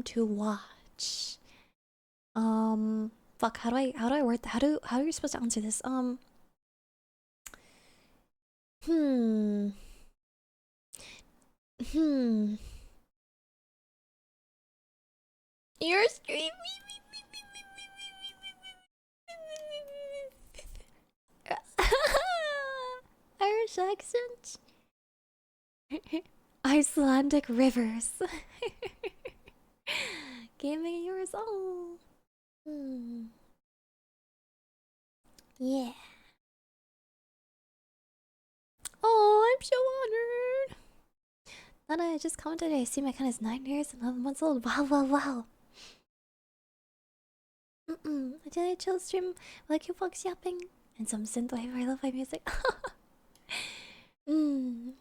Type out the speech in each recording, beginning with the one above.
to watch. Fuck, how do I word that? How are you supposed to answer this? Hmm. Hmm. You're streaming Irish accent. Icelandic rivers. Gaming yours. Oh. Hmm. Yeah. Oh, I'm so honored. Nana, I just commented I see my account is 9 years and 11 months old. Wow, wow, wow. Did I chill stream like you folks yapping? And some synthwave or lo-fi music. mm.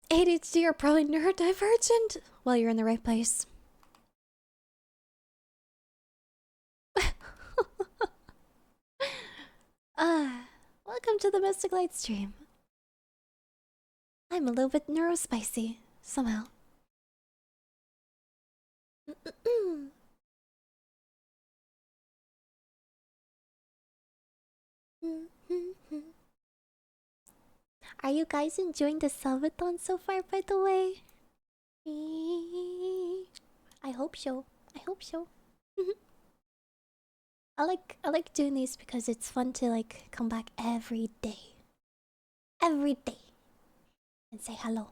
ADHD are probably neurodivergent. Well, you're in the right place. Welcome to the MysticLight stream. I'm a little bit neurospicy, somehow. Are you guys enjoying the subathon so far, by the way? I hope so. I hope so. I like doing these because it's fun to like come back every day. Every day. And say hello.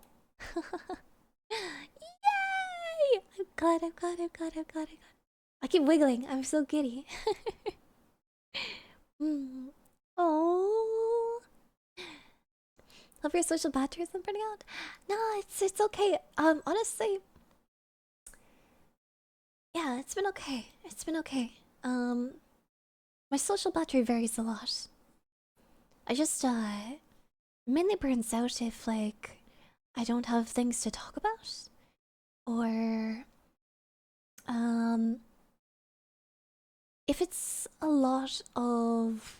Yay! I'm glad. I keep wiggling. I'm so giddy. Oh. Hope your social battery isn't burning out. No, it's okay. Honestly, yeah, it's been okay. It's been okay. My social battery varies a lot. I just mainly burns out if like I don't have things to talk about, or if it's a lot of.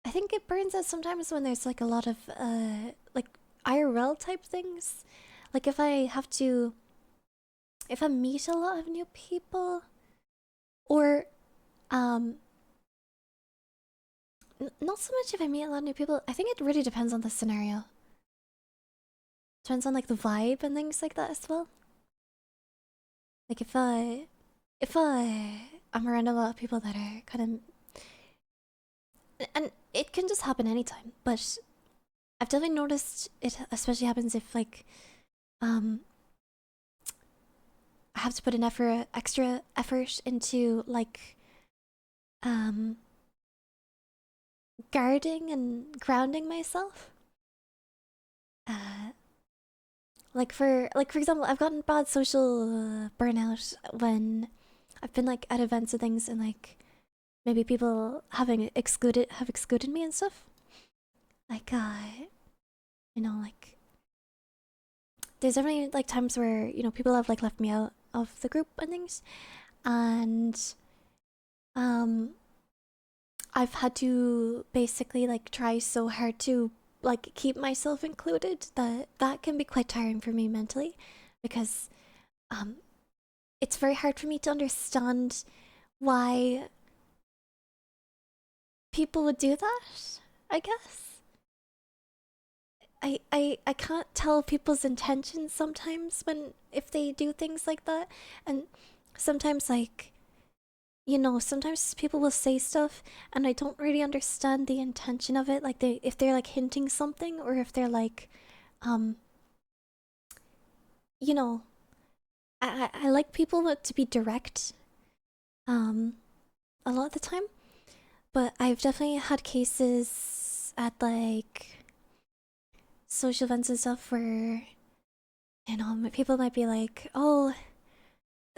I think it burns out sometimes when there's like a lot of like IRL type things. Like if I meet a lot of new people, or not so much if I meet a lot of new people. I think it really depends on the scenario. Depends on like the vibe and things like that as well. Like I'm around a lot of people that are kind of, and it can just happen anytime. But I've definitely noticed it especially happens if like I have to put an extra effort into like guarding and grounding myself. For example, I've gotten bad social burnout when I've been like at events and things, and like maybe people have excluded me and stuff. Like like there's definitely like times where people have like left me out of the group and things, and I've had to basically like try so hard to like keep myself included that can be quite tiring for me mentally, because um it's very hard for me to understand why people would do that, I guess. I can't tell people's intentions sometimes when if they do things like that, and sometimes like sometimes people will say stuff and I don't really understand the intention of it, like if they're like hinting something, or if they're like um you know I like people to be direct a lot of the time, but I've definitely had cases at like social events and stuff where people might be like, oh,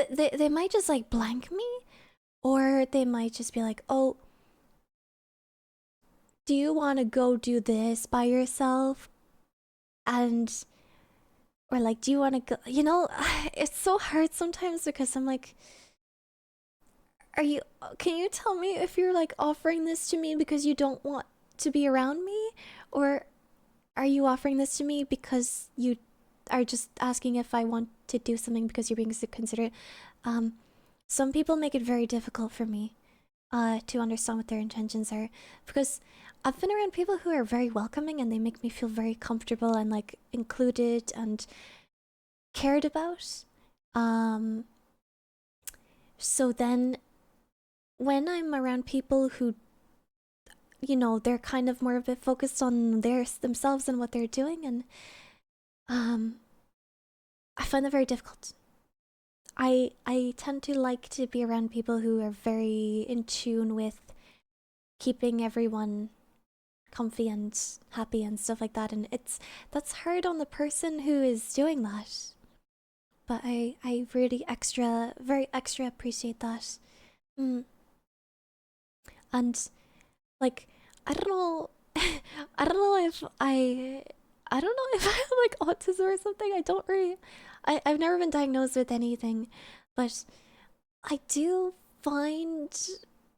they might just like blank me, or they might just be like, oh, do you want to go do this by yourself? And or like, do you want to go, it's so hard sometimes because I'm like, are you, can you tell me if you're like offering this to me because you don't want to be around me, or are you offering this to me because you are just asking if I want to do something because you're being so considerate? Um, some people make it very difficult for me to understand what their intentions are, because I've been around people who are very welcoming and they make me feel very comfortable and like included and cared about. Um, so then when I'm around people who, you know, they're kind of more of it focused on themselves and what they're doing, and um, I find that very difficult. I tend to like to be around people who are very in tune with keeping everyone comfy and happy and stuff like that, and that's hard on the person who is doing that. But I really very extra appreciate that. Mm. And like, I don't know, I don't know if I don't know if I have like autism or something. I don't really, I've never been diagnosed with anything, but I do find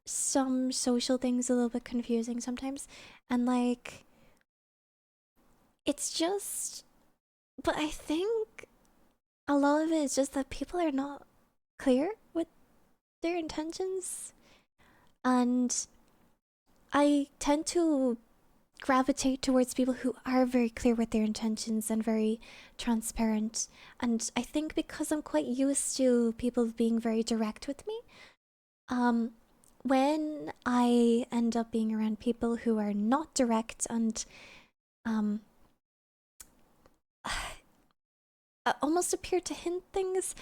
some social things a little bit confusing sometimes, and like, it's just, but I think a lot of it is just that people are not clear with their intentions, and I tend to gravitate towards people who are very clear with their intentions and very transparent. And I think because I'm quite used to people being very direct with me, um, when I end up being around people who are not direct and um, almost appear to hint things,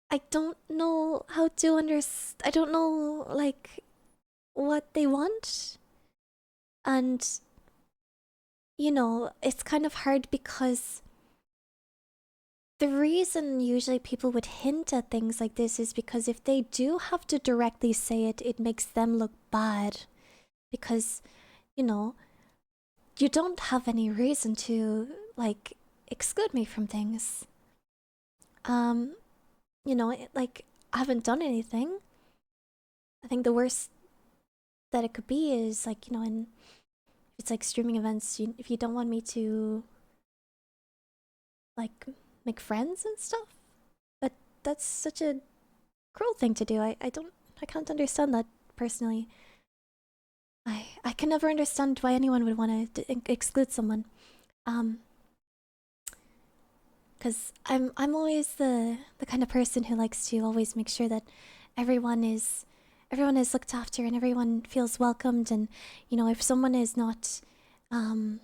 I don't know how to understand. I don't know like what they want, and you know, it's kind of hard because the reason usually people would hint at things like this is because if they do have to directly say it, it makes them look bad. Because, you know, you don't have any reason to, like, exclude me from things. Um, you know, like, I haven't done anything. I think the worst that it could be is, like, you know, in it's like streaming events, if you don't want me to, like, make friends and stuff. But that's such a cruel thing to do. I can't understand that personally. I can never understand why anyone would want to exclude someone. Um, because I'm always the kind of person who likes to always make sure that everyone is looked after and everyone feels welcomed, and you know, if um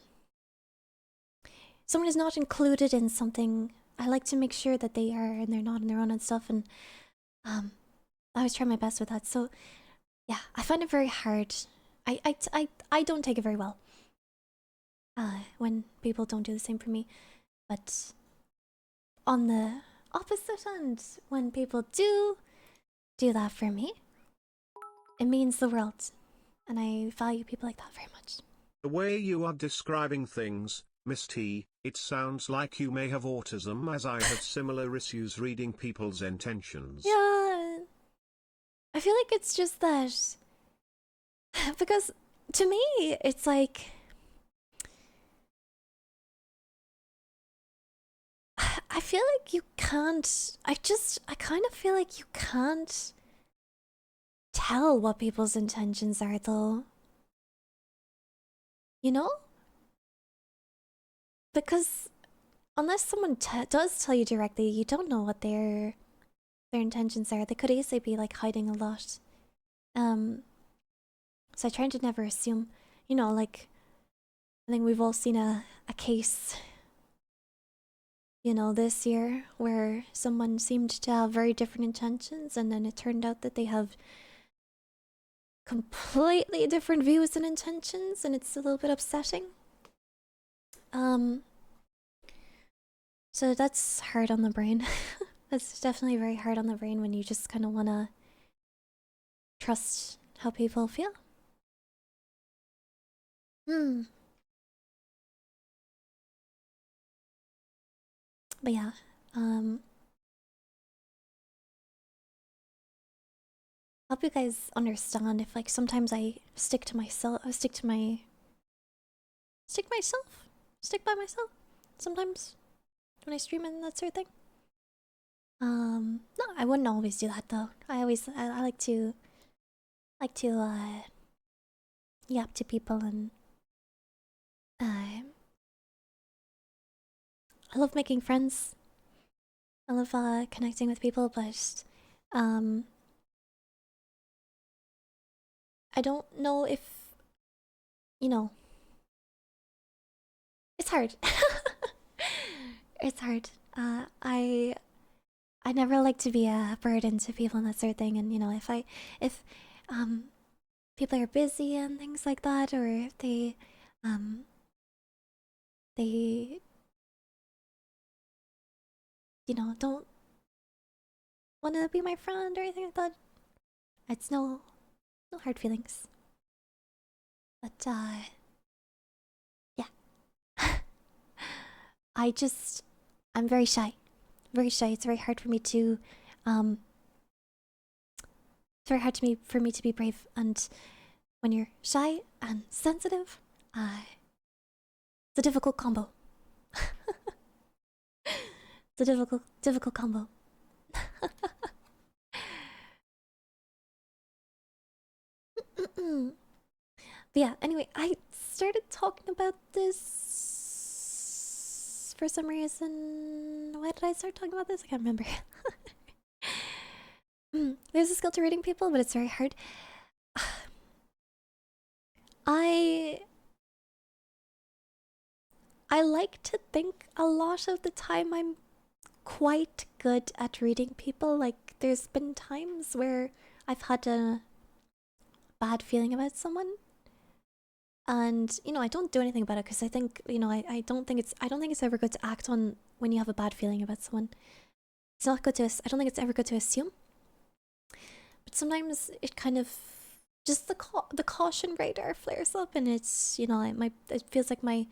someone is not included in something, I like to make sure that they are and they're not on their own and stuff, and um I always try my best with that. So yeah, I find it very hard. I don't take it very well when people don't do the same for me. But on the opposite end, when people do that for me, it means the world. And I value people like that very much. The way you are describing things, Miss T, it sounds like you may have autism, as I have similar issues reading people's intentions. Yeah. I feel like it's just that. Because to me, it's like. I feel like you can't. I kind of feel like you can't tell what people's intentions are, though. You know? Because unless someone does tell you directly, you don't know what their intentions are. They could easily be like hiding a lot. Um, so I try to never assume. You know, like I think we've all seen a case, you know, this year where someone seemed to have very different intentions, and then it turned out that they have completely different views and intentions, and it's a little bit upsetting. Um, so that's hard on the brain. That's definitely very hard on the brain when you just kind of want to trust how people feel. Hmm. But yeah, um, hope you guys understand if like sometimes I stick to myself, stick by myself. Sometimes when I stream and that sort of thing. No, I wouldn't always do that though. I like to yap to people and uh, I love making friends. I love connecting with people, but um, I don't know if you know. It's hard. It's hard. I never like to be a burden to people and that sort of thing. And you know, if um people are busy and things like that, or if um they don't want to be my friend or anything like that, it's no hard feelings. But yeah, I'm very shy, very shy. It's very hard for me to um it's very hard to me for me to be brave. And when you're shy and sensitive, it's a difficult combo. It's a difficult combo. But yeah, anyway, I started talking about this for some reason. Why did I start talking about this? I can't remember. There's a skill to reading people, but it's very hard. I I like to think a lot of the time I'm quite good at reading people. Like there's been times where I've had a bad feeling about someone, and I don't do anything about it because I think I don't think it's ever good to act on when you have a bad feeling about someone. It's not good to I don't think it's ever good to assume, but sometimes it kind of just the caution radar flares up, and it's it feels like my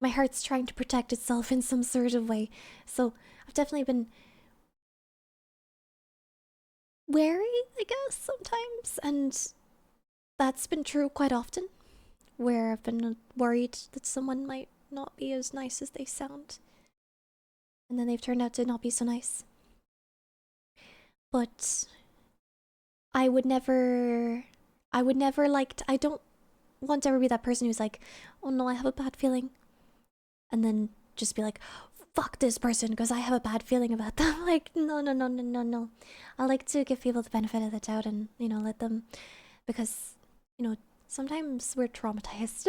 heart's trying to protect itself in some sort of way. So I've definitely been wary, I guess, sometimes, and that's been true quite often, where I've been worried that someone might not be as nice as they sound, and then they've turned out to not be so nice. But I would never, I don't want to ever be that person who's like, oh no, I have a bad feeling, and then just be like, fuck this person because I have a bad feeling about them. Like, no, no, no, no, no, no. I like to give people the benefit of the doubt and, let them, because, sometimes we're traumatized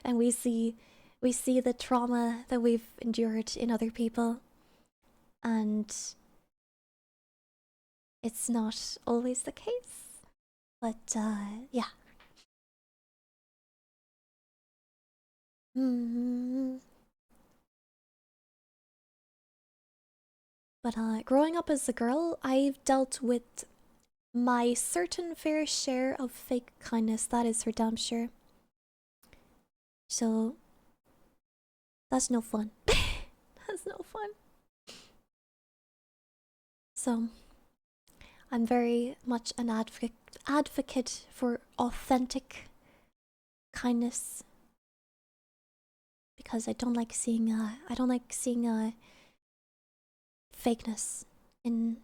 and we see the trauma that we've endured in other people, and it's not always the case. But, yeah. Mm. But, growing up as a girl, I've dealt with my certain fair share of fake kindness, that is for damn sure. So that's no fun. That's no fun. So I'm very much an advocate for authentic kindness, because I don't like seeing fakeness in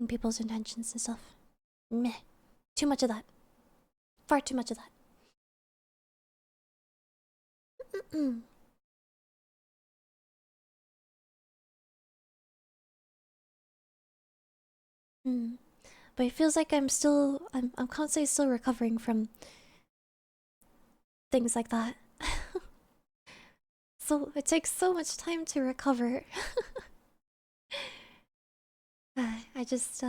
people's intentions and stuff. Meh. Too much of that. Far too much of that. Mm. But it feels like I'm constantly still recovering from things like that. So it takes so much time to recover. I just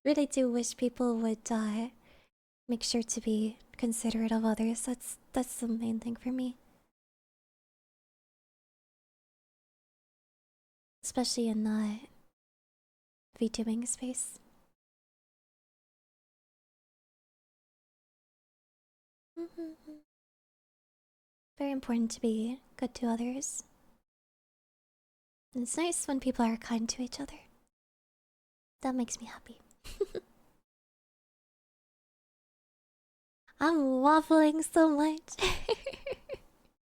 really do wish people would make sure to be considerate of others. That's the main thing for me, especially in the VTubing space. Mm-hmm. Very important to be good to others. And it's nice when people are kind to each other. That makes me happy. I'm waffling so much.